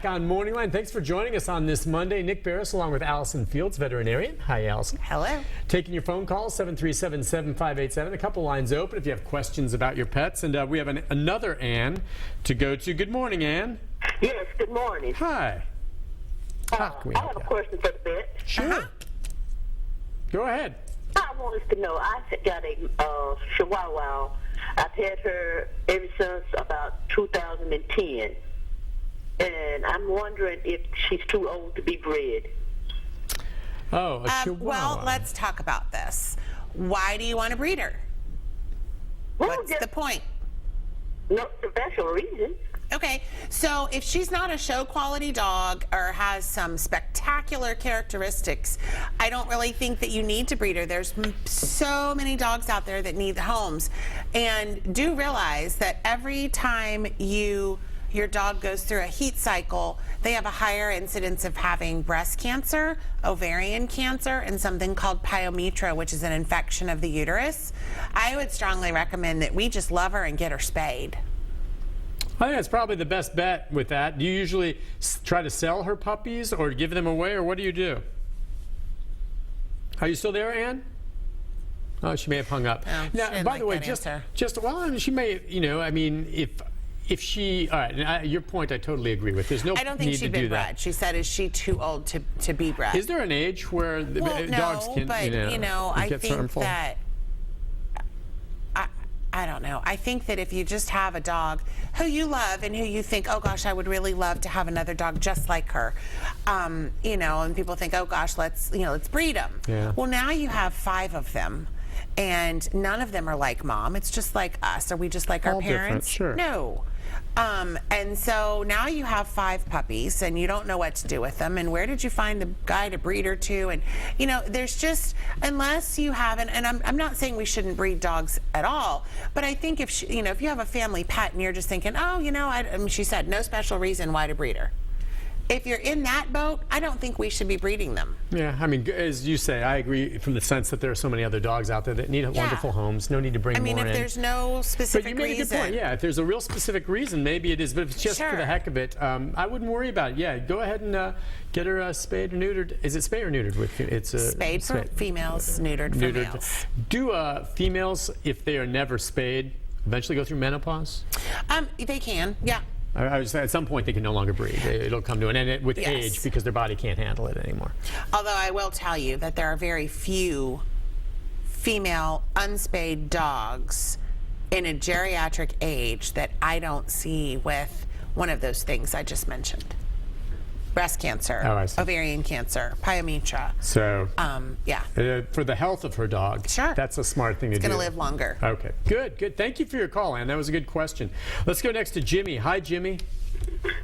on Morning Line. Thanks for joining us on this Monday. Nick Barris along with Allison Fields, veterinarian. Hi, Allison. Hello. Taking your phone calls, 737-7587. A couple lines open if you have questions about your pets. And we have another Ann to go to. Good morning, Ann. Yes, good morning. Hi. I have a question for the vet. Sure. Go ahead. I wanted to know, I got a Chihuahua. I've had her ever since about 2010. And I'm wondering if she's too old to be bred. Oh, a Chihuahua. Well, let's talk about this. Why do you want to breed her? Well, What's the point? No special reason. Okay, so if she's not a show quality dog or has some spectacular characteristics, I don't really think that you need to breed her. There's so many dogs out there that need homes. And do realize that every time your dog goes through a heat cycle, they have a higher incidence of having breast cancer, ovarian cancer, and something called pyometra, which is an infection of the uterus. I would strongly recommend that we just love her and get her spayed. I think that's probably the best bet with that. Do you usually try to sell her puppies or give them away, or what do you do? Are you still there, Ann? Oh, she may have hung up. Oh, now, by the way, well, I mean, she may, I mean, if she, all right, and your point I totally agree with. There's no need to do that. I don't think she'd been bred. She said, is she too old to be bred? Is there an age where dogs can, but, I get think harmful? that, I don't know. I think that if you just have a dog who you love and who you think, oh gosh, I would really love to have another dog just like her, and people think, oh gosh, let's breed them. Yeah. Well, now you have 5 of them. And none of them are like mom. It's just like us. Are we just like our parents? Sure. No. And so now you have 5 puppies and you don't know what to do with them. And where did you find the guy to breed her to? And, there's just, unless you haven't, and I'm not saying we shouldn't breed dogs at all, but I think if you have a family pet and you're just thinking, oh, she said no special reason why to breed her. If you're in that boat, I don't think we should be breeding them. Yeah, I mean, as you say, I agree from the sense that there are so many other dogs out there that need wonderful homes. No need to bring more in. I mean, if there's no specific reason. But you made a good point. Yeah, if there's a real specific reason, maybe it is. But if it's just for the heck of it, I wouldn't worry about it. Yeah, go ahead and get her spayed or neutered. Is it spayed or neutered? It's spayed for females, neutered for males. Do females, if they are never spayed, eventually go through menopause? They can, yeah. I would say at some point they can no longer breed. It'll come to an end with age because their body can't handle it anymore. Although I will tell you that there are very few female unspayed dogs in a geriatric age that I don't see with one of those things I just mentioned. Breast cancer, ovarian cancer, pyometra. So, yeah. For the health of her dog, that's a smart thing to do. It's going to live longer. Okay, good. Thank you for your call, Ann. That was a good question. Let's go next to Jimmy. Hi, Jimmy.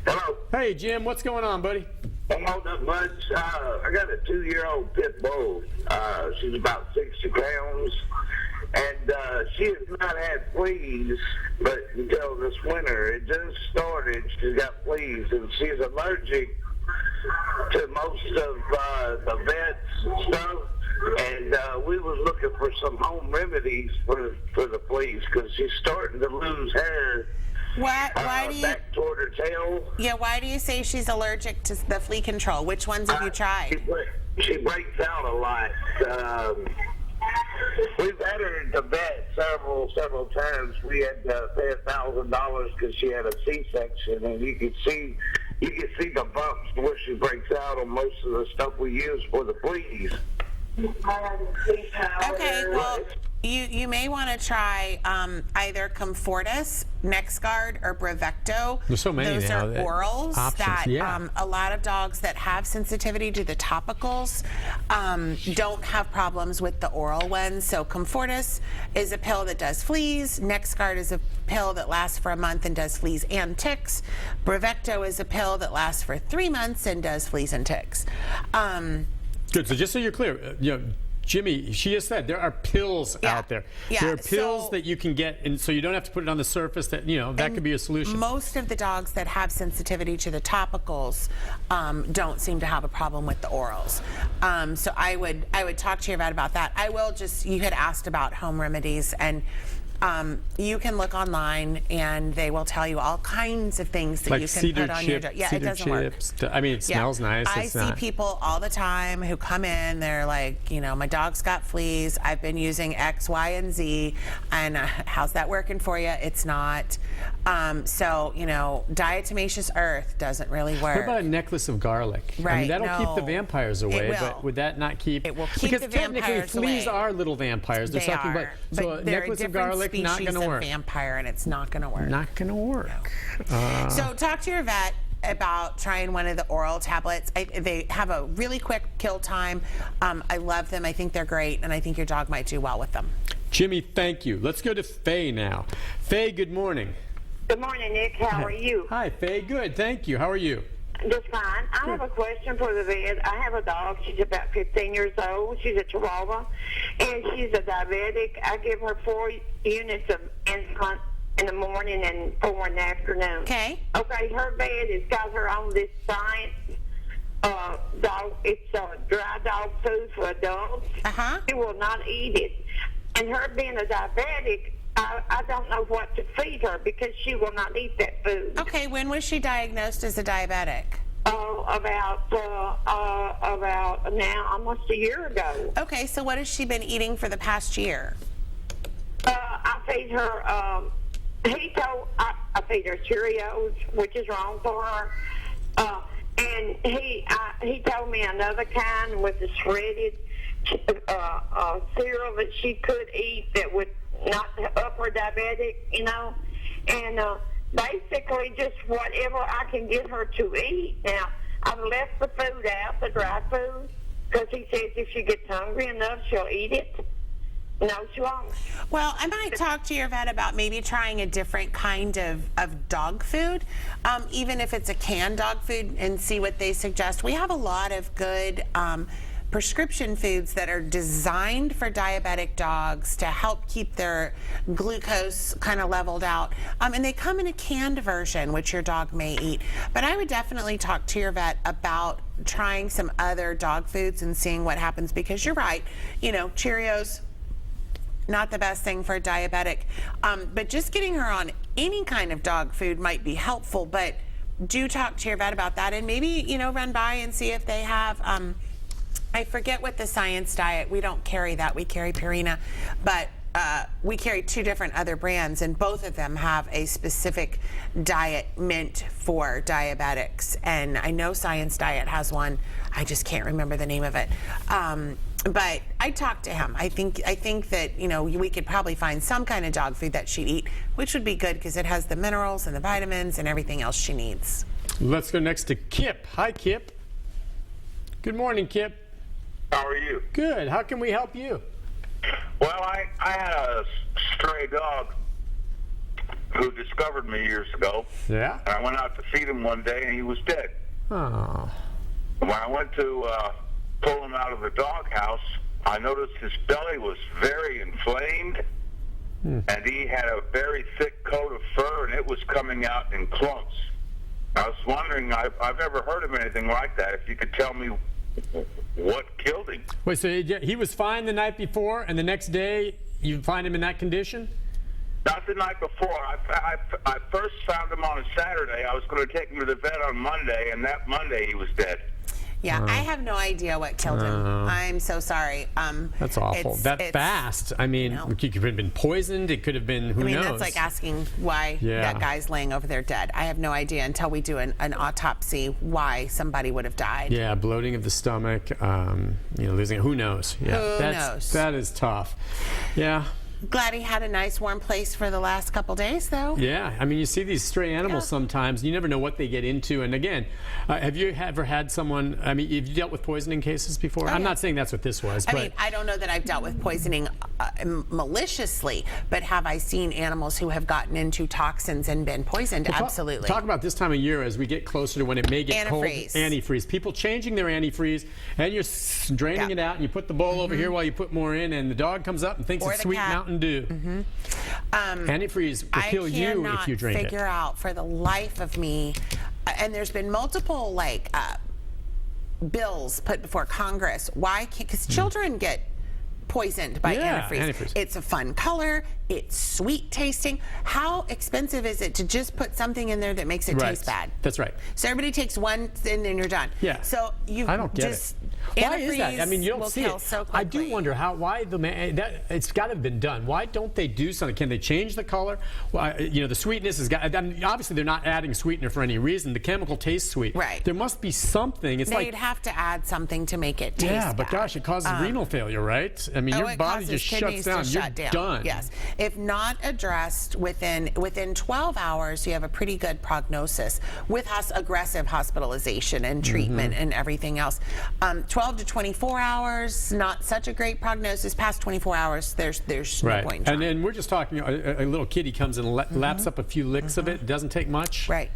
Hello. Hey, Jim. What's going on, buddy? Not much. I got a 2-year-old pit bull. She's about 60 pounds. And she has not had fleas, but until this winter. It just started. She's got fleas, and she's allergic to most of the vet's stuff, and we was looking for some home remedies for the fleas because she's starting to lose hair. Why do you back toward her tail? Yeah, why do you say she's allergic to the flea control? Which ones have you tried? She breaks out a lot. We've had her at the vet several times. We had to pay $1,000 because she had a C-section, and you could see the bumps where she breaks out on most of the stuff we use for the fleas. Okay, well, you may want to try either Comfortis, NexGard, or Brevecto. There's so many Those now. are orals options, that a lot of dogs that have sensitivity to the topicals don't have problems with the oral ones. So Comfortis is a pill that does fleas. NexGard is a pill that lasts for a month and does fleas and ticks. Brevecto is a pill that lasts for 3 months and does fleas and ticks. Good. So just so you're clear, Jimmy, she has said there are pills out there. Yeah. There are pills that you can get, and so you don't have to put it on the surface. That that could be a solution. Most of the dogs that have sensitivity to the topicals don't seem to have a problem with the orals. So I would talk to your vet about that. I will just, you had asked about home remedies, and You can look online, and they will tell you all kinds of things that Like you can cedar put on your dog. Yeah, it cedar doesn't work. chips. I mean, it smells nice. I It's see not. people all the time who come in. They're like, my dog's got fleas. I've been using X, Y, and Z, and how's that working for you? It's not. So, diatomaceous earth doesn't really work. What about a necklace of garlic? I Right, mean, that'll keep the no. vampires away, It but will. would that not keep? It will keep because the technically vampires fleas away. are little vampires. They're They sucking blood. are, So but a they're a necklace of different garlic, not species going to of work. vampire, and it's not going to work. Not going to work. So talk to your vet about trying one of the oral tablets. They have a really quick kill time. I love them. I think they're great, and I think your dog might do well with them. Jimmy, thank you. Let's go to Faye now. Faye, good morning. Good morning, Nick. How are you? Hi, Faye. Good. Thank you. How are you? Just fine. I have a question for the vet. I have a dog. She's about 15 years old. She's a Chihuahua, and she's a diabetic. I give her 4 units of insulin in the morning and 4 in the afternoon. Okay. Okay, her vet has got her on this science dog. It's dry dog food for adults. Uh-huh. She will not eat it. And her being a diabetic, I don't know what to feed her because she will not eat that food. Okay, when was she diagnosed as a diabetic? About now, almost a year ago. Okay, so what has she been eating for the past year? I feed her, I feed her Cheerios, which is wrong for her. And he told me another kind with the shredded cereal that she could eat that would not up her diabetic, and basically just whatever I can get her to eat. Now, I've left the food out, the dry food, because he says if she gets hungry enough, she'll eat it. No, she won't. Well, I might talk to your vet about maybe trying a different kind of dog food, even if it's a canned dog food, and see what they suggest. We have a lot of good prescription foods that are designed for diabetic dogs to help keep their glucose kind of leveled out. And they come in a canned version, which your dog may eat. But I would definitely talk to your vet about trying some other dog foods and seeing what happens, because you're right, Cheerios, not the best thing for a diabetic. But just getting her on any kind of dog food might be helpful, but do talk to your vet about that, and maybe, run by and see if they have, I forget what the Science Diet, we don't carry that, we carry Purina, but we carry 2 different other brands, and both of them have a specific diet meant for diabetics. And I know Science Diet has one, I just can't remember the name of it. But I talked to him. I think that, we could probably find some kind of dog food that she'd eat, which would be good because it has the minerals and the vitamins and everything else she needs. Let's go next to Kip. Hi, Kip. Good morning, Kip. How are you? Good. How can we help you? Well, I had a stray dog who discovered me years ago. Yeah? And I went out to feed him one day, and he was dead. Oh. When I went to pull him out of the doghouse, I noticed his belly was very inflamed, and he had a very thick coat of fur, and it was coming out in clumps. I was wondering, I've never heard of anything like that. If you could tell me what killed him. Wait, so he was fine the night before, and the next day you find him in that condition? Not the night before. I first found him on a Saturday. I was going to take him to the vet on Monday, and that Monday he was dead. Yeah, I have no idea what killed him. I'm so sorry. That's awful. That fast. I mean, he could have been poisoned. It could have been, who knows? That's like asking why that guy's laying over there dead. I have no idea until we do an autopsy why somebody would have died. Yeah, bloating of the stomach, losing it. Who knows? Yeah, Who knows? That is tough. Yeah. Glad he had a nice warm place for the last couple days, though. Yeah, I mean, you see these stray animals sometimes. You never know what they get into. And again, have you ever had someone, have you dealt with poisoning cases before? I'm not saying that's what this was. I mean, I don't know that I've dealt with poisoning maliciously, but have I seen animals who have gotten into toxins and been poisoned? Absolutely. Talk about this time of year as we get closer to when it may get cold. Antifreeze. People changing their antifreeze, and you're draining it out, and you put the bowl over here while you put more in, and the dog comes up and thinks it's sweet Mountain Dew. Antifreeze will kill you if you drink it. I cannot figure out for the life of me, and there's been multiple bills put before Congress. Why can't? Because children get poisoned by antifreeze. Antifreeze. It's a fun color. It's sweet tasting. How expensive is it to just put something in there that makes it taste bad? That's right. So everybody takes one and then you're done. Yeah. So you I don't get just it. Why is that? I mean, you don't see it. So I do wonder why that it's got to have been done. Why don't they do something? Can they change the color? Well, the sweetness has got. I mean, obviously, they're not adding sweetener for any reason. The chemical tastes sweet. Right. There must be something. It's They'd have to add something to make it taste but bad. gosh, it causes renal failure, right? I mean, your body just shuts down. You're done. Yes. If not addressed within 12 hours, you have a pretty good prognosis with aggressive hospitalization and treatment and everything else. 12 to 24 hours, not such a great prognosis. Past 24 hours, there's no point in trying. And then we're just talking, a little kitty comes and laps up a few licks of it. It doesn't take much. Right.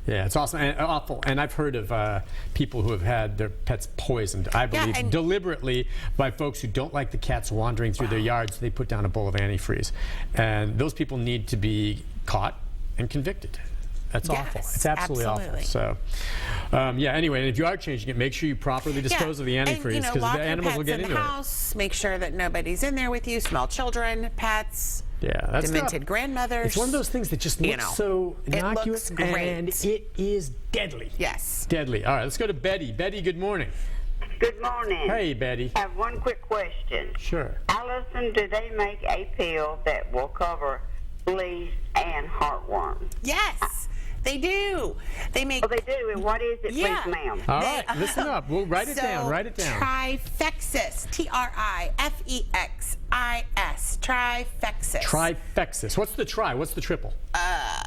Yeah, it's awesome and awful. And I've heard of people who have had their pets poisoned, I believe, deliberately by folks who don't like the cats wandering through their yards. They put down a bowl of antifreeze. And those people need to be caught and convicted. That's awful. It's absolutely awful. So, anyway, and if you are changing it, make sure you properly dispose of the antifreeze because the animals will get into it. House, make sure that nobody's in there with you, small children, pets. Yeah, that's demented grandmothers. It's one of those things that just looks so innocuous, it looks great. And it is deadly. Yes. Deadly. All right, let's go to Betty. Betty, good morning. Good morning. Hey, Betty. I have one quick question. Sure. Allison, do they make a pill that will cover fleas and heartworms? Yes. They do. They make. Oh, they do. And what is it, please, ma'am? All right, listen up. We'll write it down. Write it down. Trifexis. Trifexis. Trifexis. Trifexis. What's the tri? What's the triple?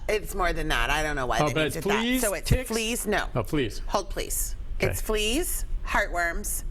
It's more than that. I don't know why they but named it's it fleas, that. So it's ticks? fleas. No. Oh, fleas. Hold, please. Okay. It's fleas, heartworms,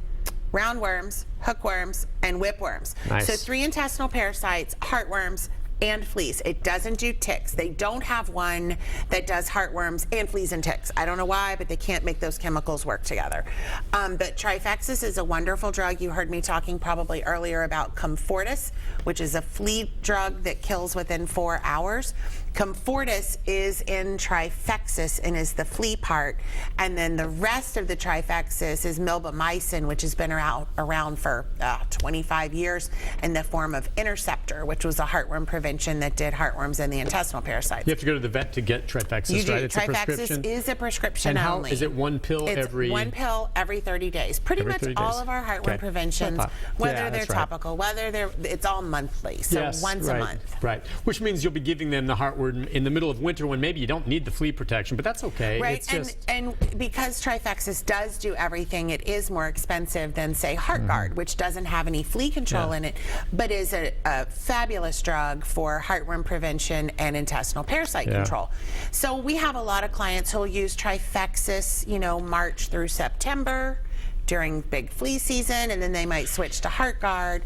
roundworms, hookworms, and whipworms. Nice. So 3 intestinal parasites, heartworms, and fleas. It doesn't do ticks. They don't have one that does heartworms and fleas and ticks. I don't know why, but they can't make those chemicals work together. But Trifexis is a wonderful drug. You heard me talking probably earlier about Comfortis, which is a flea drug that kills within 4 hours. Comfortis is in Trifexis and is the flea part. And then the rest of the Trifexis is milbemycin, which has been around for 25 years in the form of Interceptor, which was a heartworm prevention that did heartworms and the intestinal parasites. You have to go to the vet to get Trifexis, You do. right? It's a Trifexis prescription. is a prescription And how only. is it one pill It's every? one pill every 30 days. Pretty Every much 30 all days. of our heartworm Okay. preventions, whether they're that's right. topical, whether it's all monthly. So Yes, once a month. Right. Which means you'll be giving them the heartworm in the middle of winter when maybe you don't need the flea protection, but that's okay. Right, It's just, and because Trifexis does do everything, it is more expensive than, say, HeartGuard, which doesn't have any flea control in it, but is a fabulous drug for heartworm prevention and intestinal parasite control. So we have a lot of clients who'll use Trifexis, March through September during big flea season, and then they might switch to HeartGuard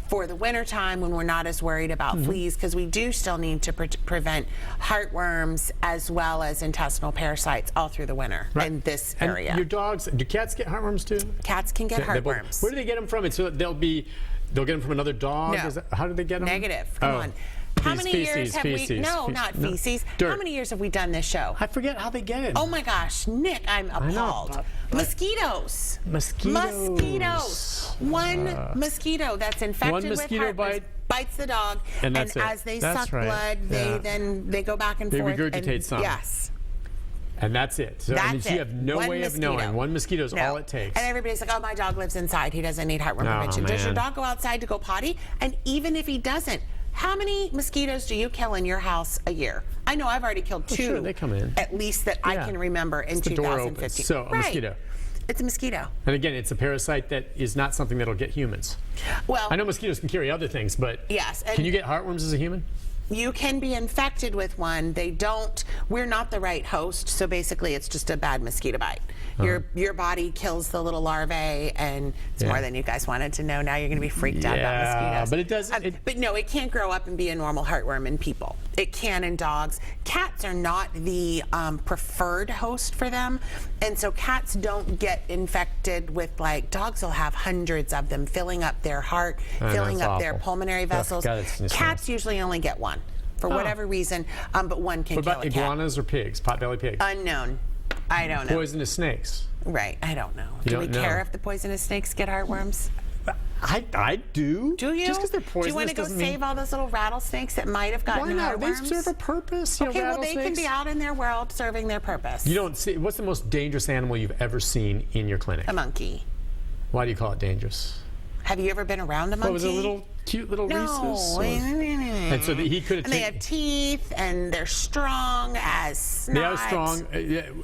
for the winter time when we're not as worried about fleas, because we do still need to prevent heartworms as well as intestinal parasites all through the winter in this area. And your dogs, do cats get heartworms too? Cats can get They both- heartworms. Where do they get them from? And so they'll get them from another dog? No. How do they get them? Negative. Come on. How many years have we? No, not feces. Dirt. How many years have we done this show? I forget how they get it. Oh my gosh, Nick, I'm appalled. Mosquitoes. Mosquitoes. One mosquito that's infected with heartworms bites the dog, and that's as they suck blood, they go back and they forth. regurgitate some. Yes. And that's it. So That's you have no One way mosquito. of knowing. One mosquito is all it takes. And everybody's like, oh, my dog lives inside. He doesn't need heartworm prevention. Does your dog go outside to go potty? And even if he doesn't, how many mosquitoes do you kill in your house a year? I know I've already killed 2. Sure, they come in. At least that I can remember in It's the door opens. 2015. So a mosquito. It's a mosquito. And again, it's a parasite that is not something that'll get humans. Well, I know mosquitoes can carry other things, but yes. Can you get heartworms as a human? You can be infected with one. We're not the right host, so basically it's just a bad mosquito bite. Your body kills the little larvae, and it's more than you guys wanted to know. Now you're going to be freaked out about mosquitoes. But it doesn't. But no, it can't grow up and be a normal heartworm in people. It can in dogs. Cats are not the preferred host for them, and so cats don't get infected with, dogs will have hundreds of them filling up their heart, filling up their pulmonary vessels. Cats usually only get one. For whatever reason, but one can kill a cat. What about iguanas or pigs, potbelly pigs? Unknown. I don't know. Poisonous snakes? Right, I don't know. You Do we don't know. care if the poisonous snakes get heartworms? I do. Do you? Just because they're poisonous. Do you want to go doesn't save mean... all those little rattlesnakes that might have gotten Why not? They heartworms? serve a purpose. You know, Okay, well, they can rattlesnakes. be out in their world serving their purpose. You don't see. What's the most dangerous animal you've ever seen in your clinic? A monkey. Why do you call it dangerous? Have you ever been around a monkey? Well, it was a little cute little rhesus. And so he could have. And they have teeth, and they're strong as snot. They are strong.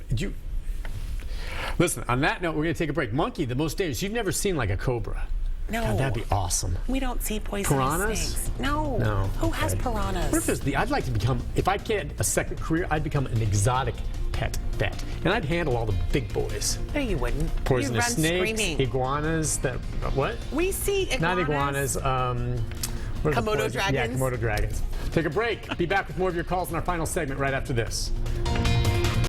Listen, on that note, we're going to take a break. Monkey, the most dangerous. You've never seen like a cobra. No. God, that'd be awesome. We don't see poisonous Piranhas? snakes. No. No. Who has Okay. piranhas? What if there's I'd like to become, if I get a second career, I'd become an exotic pet vet. And I'd handle all the big boys. No, you wouldn't. Poisonous You'd run snakes, screaming. iguanas, what? We see iguanas. Not iguanas, what are the Komodo poison- Yeah, dragons. Komodo dragons. Take a break. Be back with more of your calls in our final segment right after this.